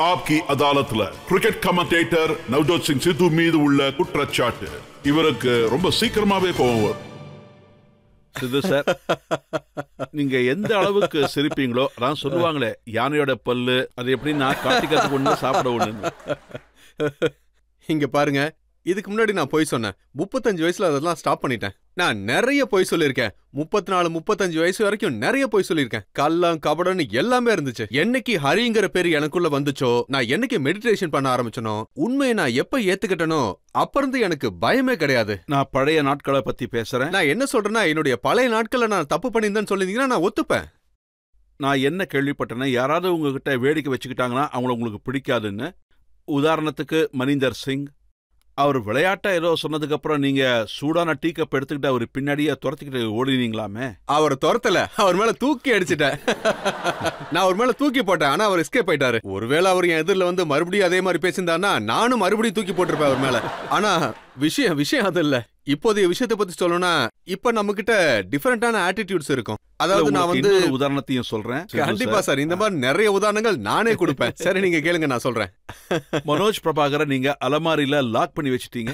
ஆப்கி அதாலத்ல cricket commentator Navjot Singh Sidhu மீது உள்ள குற்றச்சாட்டு. இவருக்கு ரொம்ப சீக்கிரமாவே கோவம் வரும். சித்து சார், நீங்க எந்த அளவுக்கு சிரிப்பீங்களோ அதான் சொல்லுவாங்களே, யானையோட பல்லு அது எப்படின்னா காட்டிக்கிறதுக்கு ஒண்ணு சாப்பிட ஒண்ணு. இங்க பாருங்க, இதுக்கு முன்னாடி நான் பொய் சொன்னேன். 35 வயசுல அதெல்லாம் ஸ்டாப் பண்ணிட்டேன். நான் நிறைய பொய் சொல்லியிருக்கேன். 34, 35 வயசு வரைக்கும் நிறைய பொய் சொல்லியிருக்கேன். கள்ளம் கபடன்னு எல்லாமே இருந்துச்சு. என்னைக்கு ஹரிங்கிற பேர் எனக்குள்ள வந்துச்சோ, நான் என்னைக்கு மெடிடேஷன் பண்ண ஆரம்பிச்சனோ, உண்மையை நான் எப்ப ஏத்துக்கிட்டனோ அப்ப இருந்து எனக்கு பயமே கிடையாது. நான் பழைய நாட்களை பத்தி பேசுறேன். நான் என்ன சொல்றேன்னா, என்னுடைய பழைய நாட்களை நான் தப்பு பண்ணியிருந்தேன்னு சொல்லிருந்தீங்கன்னா நான் ஒத்துப்பேன். நான் என்ன கேள்விப்பட்டேன்னா, யாராவது உங்ககிட்ட வேடிக்கை வச்சுக்கிட்டாங்கன்னா அவங்கள உங்களுக்கு பிடிக்காதுன்னு. உதாரணத்துக்கு மனிந்தர் சிங், அவர் விளையாட்டா ஏதோ சொன்னதுக்கு அப்புறம் நீங்க சூடான டீ கப் எடுத்துக்கிட்டு அவர் பின்னாடியே துரத்திக்கிட்டு ஓடினீங்களாமே. அவர் துரத்தல, அவர் மேல தூக்கி அடிச்சிட்டேன். நான் அவர் மேல தூக்கி போட்டேன், ஆனா அவர் எஸ்கேப் ஆயிட்டாரு. ஒருவேளை அவர் என் எதிரில வந்து மறுபடியும் அதே மாதிரி பேசியிருந்தாருன்னா நானும் மறுபடியும் தூக்கி போட்டிருப்பேன் அவர் மேல. ஆனா விஷயம் அது இல்ல. இப்போதைய விஷயத்தை பத்தி சொல்லணும்னா, இப்ப நம்ம கிட்ட டிஃபரெண்டான ஆட்டிடியூட்ஸ் இருக்கும். அதாவது நான் வந்து உதாரணத்தையும் சொல்றேன். கண்டிப்பா சார், இந்த மாதிரி நிறைய உதாரணங்கள் நானே கொடுப்பேன். சரி, நீங்க கேளுங்க, நான் சொல்றேன். மனோஜ் பிரபாகரை நீங்க அலமாரியில லாக் பண்ணி வச்சிட்டீங்க.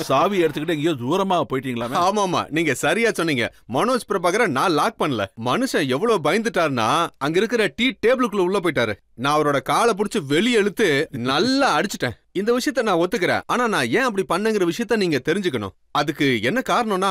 சாவி எடுத்துக்கிட்டு எங்கேயோ தூரமா போயிட்டீங்களா? ஆமாமா, நீங்க சரியா சொன்னீங்க. மனோஜ் பிரபாகரை நான் லாக் பண்ணல. மனுஷன் எவ்வளவு பயந்துட்டாருன்னா, அங்க இருக்கிற டீ டேபிளுக்குள்ள உள்ள போயிட்டாரு. நான் அவரோட காலை புடிச்சு வெளியே இழுத்து நல்லா அடிச்சிட்டேன். இந்த விஷயத்த நான் ஒத்துக்கிறேன். ஆனா நான் ஏன் அப்படி பண்ணங்கிற விஷயத்த நீங்க தெரிஞ்சுக்கணும். அதுக்கு என்ன காரணம்னா,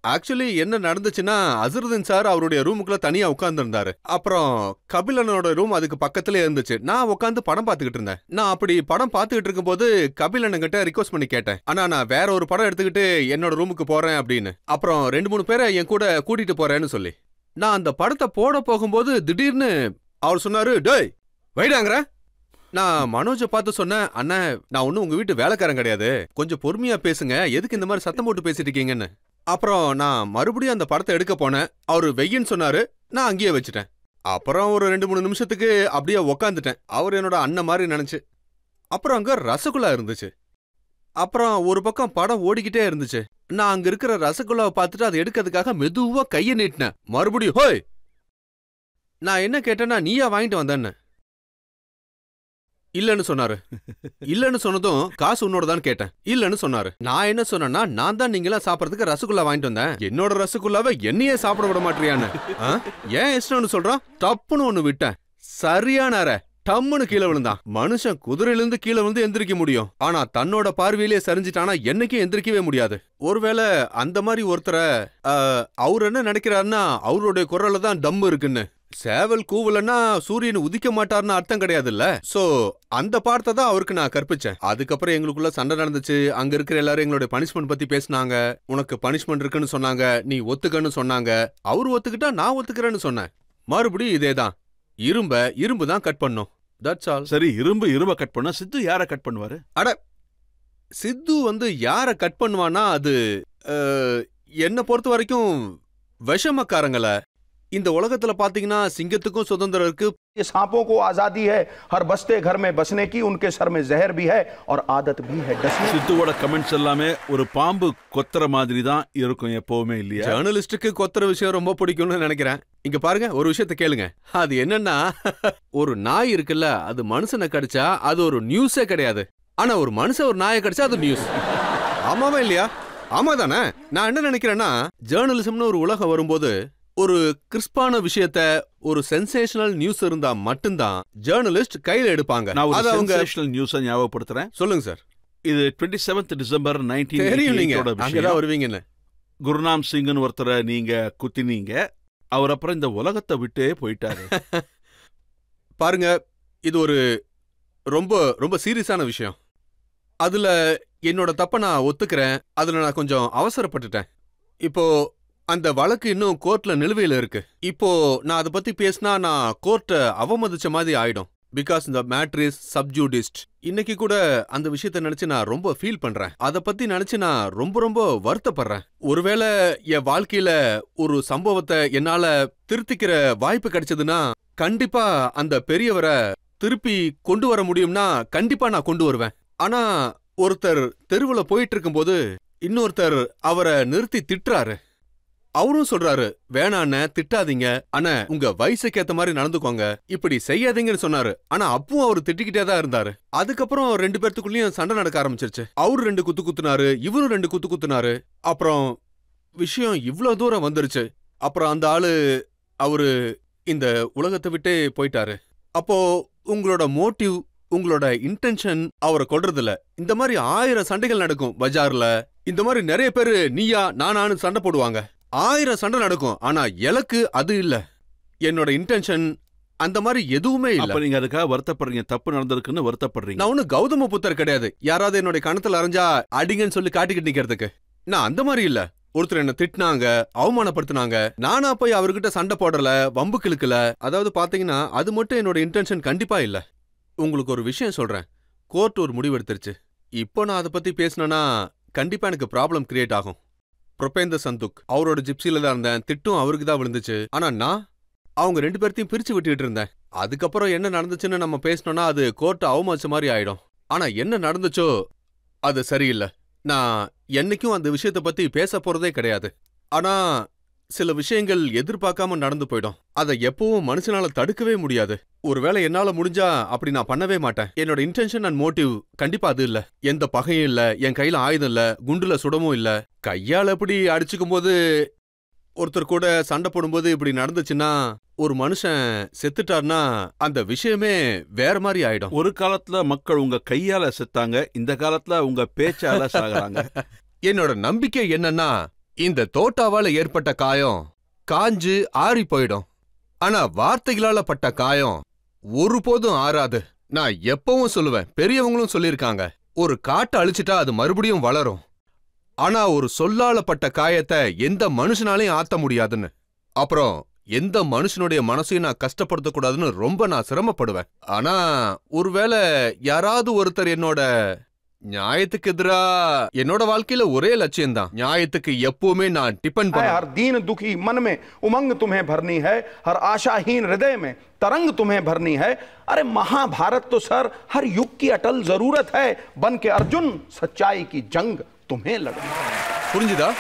ஆக்சுவலி என்ன நடந்துச்சுன்னா, அசருதீன் சார் அவருடைய ரூமுக்குள்ள தனியா உட்கார்ந்து இருந்தாரு. அப்புறம் கபிலனோட ரூம் அதுக்கு பக்கத்துல இருந்துச்சு. நான் உட்காந்து படம் பார்த்துக்கிட்டு இருந்தேன். நான் அப்படி படம் பார்த்துக்கிட்டு இருக்கும்போது கபிலன் கிட்ட ரிக்வஸ்ட் பண்ணி கேட்டேன், ஆனா நான் வேற ஒரு படம் எடுத்துக்கிட்டு என்னோட ரூமுக்கு போறேன் அப்படின்னு. அப்புறம் 2-3 பேரை என் கூட கூட்டிட்டு போறேன்னு சொல்லி நான் அந்த படத்தை போட போகும்போது திடீர்னு அவர் சொன்னாரு, டேய் வைடாங்கற. நான் மனோஜை பார்த்து சொன்னேன், அண்ணா நான் ஒன்னும் உங்க வீட்டு வேலைக்காரன் கிடையாது, கொஞ்சம் பொறுமையா பேசுங்க, எதுக்கு இந்த மாதிரி சத்தம் போட்டு பேசிட்டு இருக்கீங்கன்னு. அப்புறம் நான் மறுபடியும் அந்த படத்தை எடுக்க போனேன். அவரு வெய்யின்னு சொன்னாரு, நான் அங்கேயே வச்சுட்டேன். அப்புறம் ஒரு 2-3 நிமிஷத்துக்கு அப்படியே உக்காந்துட்டேன். அவர் என்னோட அண்ணன் மாதிரி நினைச்சு. அப்புறம் அங்க ரசகுல்லா இருந்துச்சு. அப்புறம் ஒரு பக்கம் படம் ஓடிக்கிட்டே இருந்துச்சு. நான் அங்க இருக்கிற ரசகுல்லாவை பார்த்துட்டு அதை எடுக்கிறதுக்காக மெதுவா கையை நீட்டினேன். மறுபடியும் ஹோய். நான் என்ன கேட்டேன்னா, நீயா வாங்கிட்டு வந்தேன்னு. இல்லன்னு சொன்னாரு. இல்லன்னு சொன்னதும் காசு உன்னோடதான் கேட்டேன். இல்லன்னு சொன்னாரு. நான் என்ன சொன்னேன்னா, நான் தான் நீங்களா சாப்பிடறதுக்கு ரசகுல்லா வாங்கிட்டு வந்தேன், என்னோட ரசகுல்லாவை என்னையே சாப்பிட விட மாட்டியான்னு. ஏன் இஷ்டம்னு சொல்றான். தப்புன்னு ஒண்ணு விட்டேன். சரியான டம்முன்னு கீழே விழுந்தான். மனுஷன் குதிரையிலிருந்து கீழே விழுந்து எந்திரிக்க முடியும், ஆனா தன்னோட பார்வையிலே சரிஞ்சிட்டானா என்னைக்கும் எந்திரிக்கவே முடியாது. ஒருவேளை அந்த மாதிரி ஒருத்தரை அவர் என்ன நினைக்கிறாருன்னா, அவருடைய குரல்ல தான் தம் இருக்குன்னு. சேவல் கூவலன்னா சூரியன் உதிக்க மாட்டார்னு அர்த்தம் கிடையாதுல்ல. சோ அந்த பார்த்த தான் அவருக்கு நான் கற்பிச்சேன். அதுக்கப்புறம் எங்களுக்குள்ள சண்டை நடந்துச்சு. அங்க இருக்கிற எல்லாரும் எங்களுடைய பனிஷ்மெண்ட் பத்தி பேசினாங்க. உனக்கு பனிஷ்மெண்ட் இருக்குன்னு சொன்னாங்க, நீ சொன்னாங்க. அவரு ஒத்துக்கிட்டா நான் ஒத்துக்கிறேன்னு சொன்னேன். மறுபடியும் இதேதான். இரும்பு தான் கட் பண்ணும். That's all. சரி, இரும்ப கட் பண்ணா சித்து யார கட் பண்ணுவாரு? அட, சித்து வந்து யார கட் பண்ணுவானா, அது என்ன பொறுத்த வரைக்கும் விஷமக்காரங்கள. இந்த உலகத்துல பாத்தீங்கன்னா சிங்கத்துக்கும் சுதந்திரம் இருக்கு. सांपों को आजादी है हर बस्ते घर में बसने की, उनके सर में जहर भी है और आदत भी है डसने. சித்துவோட கமெண்ட்ஸ் எல்லாமே ஒரு பாம்பு கொத்துற மாதிரி தான் இருக்கும் எப்பவுமே, இல்லையா? ஜர்னலிஸ்டுக்கு கொத்துற விஷயம் ரொம்ப பிடிக்கும்னு நினைக்கிறேன். இங்க பாருங்க, ஒரு விஷயத்த கேளுங்க. அது என்னன்னா, ஒரு நாய் இருக்குல்ல, அது மனுஷனை கடிச்சா அது ஒரு நியூஸே கிடையாது. ஆனா ஒரு மனுஷன் ஒரு நாயை கடிச்சா அது நியூஸ். ஆமாவா இல்லையா? ஆமா தானே? நான் என்ன நினைக்கிறேன்னா, ஜர்னலிசம்னு ஒரு உலகம் வரும்போது ஒரு கிறிஸ்பான விஷயத்த, ஒரு சென்சேஷனல் நியூஸ் இருந்தா மட்டும்தான் ஜர்னலிஸ்ட் கையில எடுப்பாங்க. நான் ஒரு சென்சேஷனல் நியூஸை ஞாபகப்படுத்துறேன். சொல்லுங்க சார். இது 27 டிசம்பர் 1988 வருவீங்கன்னு. குருநாம் சிங்னு ஒருத்தரை நீங்க குத்தினீங்க. அவர் அப்புறம் இந்த உலகத்தை விட்டே போயிட்டாரு. பாருங்க, இது ஒரு ரொம்ப ரொம்ப சீரியஸான விஷயம். அதுல என்னோட தப்ப நான் ஒத்துக்கிறேன். அதுல நான் கொஞ்சம் அவசரப்பட்டுட்டேன். இப்போ அந்த வழக்கு இன்னும் கோர்ட்ல நிலுவையில இருக்கு. இப்போ நான் அதை பத்தி பேசினா நான் கோர்ட்டை அவமதிச்ச மாதிரி ஆயிடும். பிகாஸ் இந்த மேட்டர் இஸ் சப்ஜூடிஸ்ட். இன்னைக்கு கூட அந்த விஷயத்த நினைச்சு நான் ரொம்ப ஃபீல் பண்றேன். அதை பத்தி நினைச்சு நான் ரொம்ப ரொம்ப வருத்தப்படுறேன். ஒருவேளை என் வாழ்க்கையில ஒரு சம்பவத்தை என்னால திருத்திக்கிற வாய்ப்பு கிடைச்சதுன்னா, கண்டிப்பா அந்த பெரியவரை திருப்பி கொண்டு வர முடியும்னா கண்டிப்பா நான் கொண்டு வருவேன். ஆனா ஒருத்தர் தெருவுல போயிட்டு இருக்கும்போது இன்னொருத்தர் அவரை நிறுத்தி திட்டுறாரு. அவரும் சொல்றாரு, வேணாண்ண திட்டாதீங்க, ஆனா உங்க வயசுக்கு ஏத்த மாதிரி நடந்துக்கோங்க, இப்படி செய்யாதீங்கன்னு சொன்னாரு. ஆனா அப்பவும் அவரு திட்டிக்கிட்டே தான் இருந்தாரு. அதுக்கப்புறம் 2 பேர்த்துக்குள்ளயும் சண்டை நடக்க ஆரம்பிச்சிருச்சு. அவரு 2 குத்து குத்துனாரு, இவரும் 2 குத்து குத்துனாரு. அப்புறம் விஷயம் இவ்வளவு தூரம் வந்துருச்சு. அப்புறம் அந்த ஆளு அவரு இந்த உலகத்தை விட்டே போயிட்டாரு. அப்போ உங்களோட மோட்டிவ், உங்களோட இன்டென்ஷன் அவரை கொல்றதில்ல. இந்த மாதிரி 1000 சண்டைகள் நடக்கும் பஜார்ல. இந்த மாதிரி நிறைய பேரு நீயா நானானு சண்டை போடுவாங்க. 1000 சண்டை நடக்கும். ஆனா எனக்கு அது இல்ல. என்னோட இன்டென்ஷன் அந்த மாதிரி எதுவுமே இல்ல. அப்ப நீங்க அதுக்காக வருத்தப்படுறீங்க, தப்பு நடந்திருக்குன்னு வருத்தப்படுறீங்க. நான் ஒன்னும் கௌதம புத்தர் கிடையாது, யாராவது என்னோட கணத்துல அரைஞ்சா அடிங்கன்னு சொல்லி காட்டிக்கிட்டு நிக்கிறதுக்கு. நான் அந்த மாதிரி இல்ல. ஒருத்தர் என்ன திட்டினாங்க, அவமானப்படுத்தினாங்க, நானா போய் அவர்கிட்ட சண்டை போடல, வம்பு கிழக்கல. அதாவது பாத்தீங்கன்னா அது மட்டும் என்னோட இன்டென்ஷன் கண்டிப்பா இல்ல. உங்களுக்கு ஒரு விஷயம் சொல்றேன். கோர்ட் ஒரு முடிவு எடுத்துருச்சு. இப்போ நான் அதை பத்தி பேசினேன்னா கண்டிப்பா எனக்கு ப்ராப்ளம் கிரியேட் ஆகும். புரபேந்தர் சந்துக் அவரோட ஜிப்சில தான் இருந்தேன், திட்டும் அவருக்கு தான் விழுந்துச்சு. ஆனா நான் அவங்க 2 பேர்த்தையும் பிரிச்சு விட்டுட்டு இருந்தேன். அதுக்கப்புறம் என்ன நடந்துச்சுன்னு நம்ம பேசினோம்னா அது கோர்ட் அவமாச்ச மாதிரி ஆயிடும். ஆனா என்ன நடந்துச்சோ அது சரியில்லை. நான் என்னைக்கும் அந்த விஷயத்தை பத்தி பேச போறதே கிடையாது. ஆனா சில விஷயங்கள் எதிர்பார்க்காம நடந்து போயிடும். அதை எப்பவும் மனுஷனால தடுக்கவே முடியாது. ஒருவேளை என்னால முடிஞ்சா அப்படி நான் பண்ணவே மாட்டேன். என்னோட இன்டென்ஷன் அண்ட் மோட்டிவ் கண்டிப்பா அது இல்ல. எந்த பகையும் இல்ல, என் கையில ஆயுதம் இல்ல, குண்டுல சுடமும் இல்ல. கையால எப்படி அடிச்சுக்கும் போது, ஒருத்தர் கூட சண்டை போடும்போது இப்படி நடந்துச்சுன்னா, ஒரு மனுஷன் செத்துட்டார்னா அந்த விஷயமே வேற மாதிரி ஆயிடும். ஒரு காலத்துல மக்கள் உங்க கையால செத்தாங்க, இந்த காலத்துல உங்க பேச்சால சாகுறாங்க. என்னோட நம்பிக்கை என்னன்னா, இந்த தோட்டாவால ஏற்பட்ட காயம் காஞ்சு ஆறி போயிடும். ஆனா வார்த்தைகளால பட்ட காயம் ஒருபோதும் ஆறாது. நான் எப்பவும் சொல்லுவேன், பெரியவங்களும் சொல்லியிருக்காங்க, ஒரு காட்டை அழிச்சிட்டா அது மறுபடியும் வளரும். ஆனா ஒரு சொல்லால பட்ட காயத்தை எந்த மனுஷனாலையும் ஆத்த முடியாதுன்னு. அப்புறம் எந்த மனுஷனுடைய மனசையும் நான் கஷ்டப்படுத்தக்கூடாதுன்னு ரொம்ப நான் சிரமப்படுவேன். ஆனா ஒருவேளை யாராவது ஒருத்தர் என்னோட நியாயத்துக்கு எதிரா, என்னோட வாழ்க்கையில ஒரே லட்சியம் தான், நியாயத்துக்கு எப்பவுமே நான் டிபெண்ட் பண்ண. हर दीन दुखी मन में उमंग तुम्हें भरनी है, हर आशाहीन हृदय में तरंग तुम्हें भरनी है. अरे महाभारत तो सर हर युग की अटल जरूरत है. बन के अर्जुन सच्चाई की जंग तुम्हें लड़नी है. புரிஞ்சுதா?